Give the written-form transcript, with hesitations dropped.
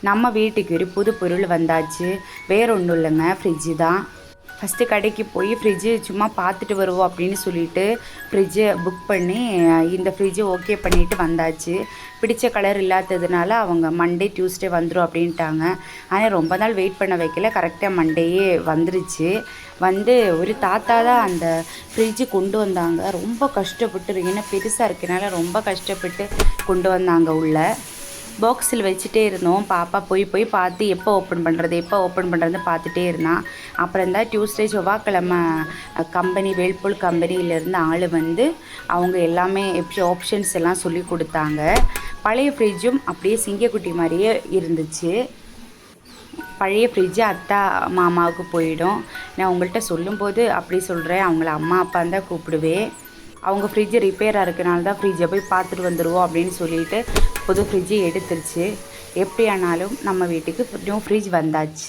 நம்ம வீட்டுக்கு ஒரு புது பொருள் வந்தாச்சு. வேற ஒன்றும் இல்லைங்க, ஃப்ரிட்ஜு தான். ஃபஸ்ட்டு கடைக்கு போய் ஃப்ரிட்ஜு சும்மா பார்த்துட்டு வருவோம் அப்படின்னு சொல்லிட்டு ஃப்ரிட்ஜை புக் பண்ணி இந்த ஃப்ரிட்ஜை ஓகே பண்ணிவிட்டு வந்தாச்சு. பிடிச்ச கலர் இல்லாததுனால அவங்க மண்டே டியூஸ்டே வந்துடும் அப்படின்ட்டாங்க. ஆனால் ரொம்ப நாள் வெயிட் பண்ண வைக்கல, கரெக்டாக மண்டேயே வந்துருச்சு. வந்து ஒரு தாத்தா தான் அந்த ஃப்ரிட்ஜு கொண்டு வந்தாங்க. ரொம்ப கஷ்டப்பட்டு, ஏன்னா பெருசாக இருக்கனால ரொம்ப கஷ்டப்பட்டு கொண்டு வந்தாங்க. உள்ள பாக்ஸில் வச்சுட்டே இருந்தோம். பாப்பா போய் பார்த்து எப்போ ஓப்பன் பண்ணுறதுன்னு பார்த்துட்டே இருந்தான். அப்புறம் தான் டியூஸ்டே செவ்வாய்க்கிழமை கம்பெனி வேல்பூல் கம்பெனியிலேருந்து ஆள் வந்து அவங்க எல்லாமே ஆப்ஷன்ஸ் எல்லாம் சொல்லி கொடுத்தாங்க. பழைய ஃப்ரிட்ஜும் அப்படியே சிங்கக்குட்டி மாதிரியே இருந்துச்சு. பழைய ஃப்ரிட்ஜு அத்தா மாமாவுக்கு போயிடும். நான் உங்கள்கிட்ட சொல்லும்போது அப்படி சொல்கிறேன், அவங்கள அம்மா அப்பான்னு தான் கூப்பிடுவேன். அவங்க ஃப்ரிட்ஜு ரிப்பேராக இருக்கனால தான் ஃப்ரிட்ஜை போய் பார்த்துட்டு வந்துடுவோம் அப்படின்னு சொல்லிட்டு புது ஃப்ரிட்ஜு எடுத்துருச்சு. எப்படி ஆனாலும் நம்ம வீட்டுக்கு நியூ ஃப்ரிட்ஜ் வந்தாச்சு.